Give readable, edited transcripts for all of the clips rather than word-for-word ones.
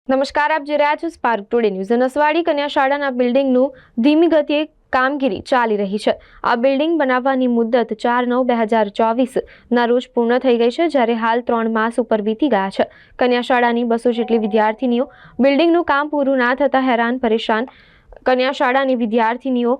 નમસ્કાર, આપ જોઈ રહ્યા છો સ્પાર્ક ટુડે ન્યૂઝ। નસવાડી કન્યા શાળાના બિલ્ડિંગનું ધીમી ગતિએ કામગીરી ચાલી રહી છે। આ બિલ્ડિંગ બનાવવાની મુદત 4/9/2024ના રોજ પૂર્ણ થઈ ગઈ છે, જ્યારે હાલ 3 માસ ઉપર વીતી ગયા છે। કન્યા શાળાની 200 જેટલી વિદ્યાર્થીનીઓ બિલ્ડિંગનું કામ પૂરું ના થતાં હેરાન પરેશાન। કન્યા શાળાની વિદ્યાર્થીનીઓ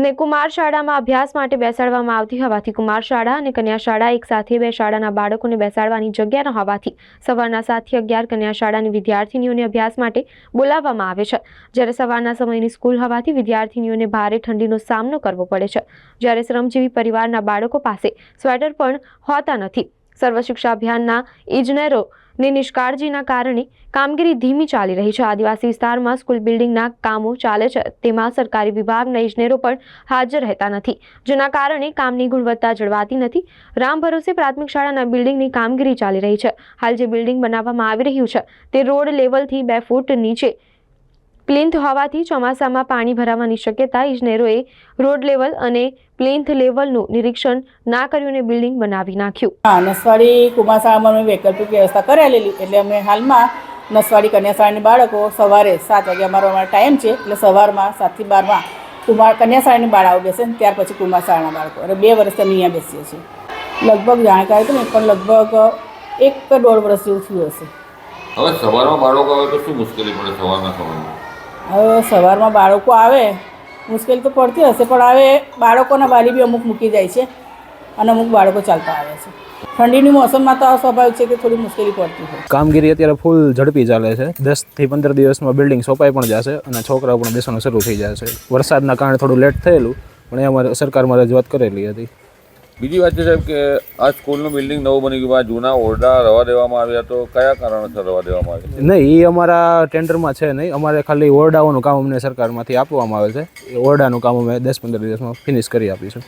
ને કુમાર શાળામાં અભ્યાસ માટે બેસાડવામાં આવતી હોવાથી કુમાર શાળા અને કન્યા શાળા એક સાથે બે શાળાના બાળકોને બેસાડવાની જગ્યા ન હોવાથી સવારના 7 થી 11 કન્યા શાળાની વિદ્યાર્થીનીઓને અભ્યાસ માટે બોલાવવામાં આવે છે, જ્યારે સવારના સમયની સ્કૂલ હોવાથી વિદ્યાર્થીનીઓને ભારે ઠંડીનો સામનો કરવો પડે છે, જ્યારે શ્રમજીવી પરિવારના બાળકો પાસે સ્વેટર પણ હોતા નથી। સર્વ શિક્ષા અભિયાનના ઇજનેરોની નિષ્કાળજીના કારણે કામગીરી ધીમી ચાલી રહી છે। આદિવાસી વિસ્તારમાં સ્કૂલ બિલ્ડિંગના કામો ચાલે છે, તેમાં સરકારી વિભાગના ઇજનેરો પણ હાજર રહેતા નથી, જેના કારણે કામની ગુણવત્તા જળવાતી નથી। રામ ભરોસે પ્રાથમિક શાળાના બિલ્ડિંગની કામગીરી ચાલી રહી છે। હાલ જે બિલ્ડિંગ બનાવવામાં આવી રહ્યું છે તે રોડ લેવલથી 2 ફૂટ નીચે પ્લિન્થ હોવાથી ચોમાસામાં પાણી ભરાવાની શક્યતા ઇજનેરોએ રોડ લેવલ અને પ્લિન્થ લેવલનું નિરીક્ષણ ના કર્યું અને બિલ્ડિંગ બનાવી નાખ્યું। નસવાડી કુમાર શાળામાં અમે વૈકલ્પિક વ્યવસ્થા કરેલી, એટલે અમે હાલમાં નસવાડી કન્યા શાળાની બાળકો સવારે 7 વાગે અમારો ટાઈમ છે, એટલે સવારમાં 7 થી 12માં કન્યા શાળાની બાળાઓ બેસે, ત્યાર પછી કુમાર શાળાના બાળકો, અને 2 વર્ષથી અમે અહીંયા બેસીએ છીએ। લગભગ જાણકારી તો નહીં, પણ લગભગ 1 કે 1.5 વર્ષ જેવું થયું હશે। હવે સવારમાં બાળકો આવે તો શું મુશ્કેલી પડે સવારના સમયમાં? હવે સવારમાં બાળકો આવે મુશ્કેલી તો પડતી હશે, પણ હવે બાળકોના બારી બી અમુક મૂકી જાય છે અને અમુક બાળકો ચાલતા આવે છે। ઠંડીની મોસમમાં તો સ્વાભાવિક છે કે થોડી મુશ્કેલી પડતી હોય। કામગીરી અત્યારે ફૂલ ઝડપી ચાલે છે। 10 થી 15 દિવસમાં બિલ્ડિંગ સોંપાઈ પણ જશે અને છોકરાઓ પણ બેસવાનું શરૂ થઈ જશે। વરસાદના કારણે થોડું લેટ થયેલું, પણ એ અમારે સરકારમાં રજૂઆત કરેલી હતી। બીજી વાત છે સાહેબ કે આ સ્કૂલનું બિલ્ડિંગ નવું બની ગયું, આ જૂના ઓરડા રવા દેવામાં આવ્યા, તો કયા કારણોસર રવા દેવામાં આવ્યા? નહીં, એ અમારા ટેન્ડરમાં છે નહીં, અમારે ખાલી ઓરડાઓનું કામ અમને સરકારમાંથી આપવામાં આવે છે। એ ઓરડાનું કામ અમે 10-15 દિવસમાં ફિનિશ કરી આપીશું।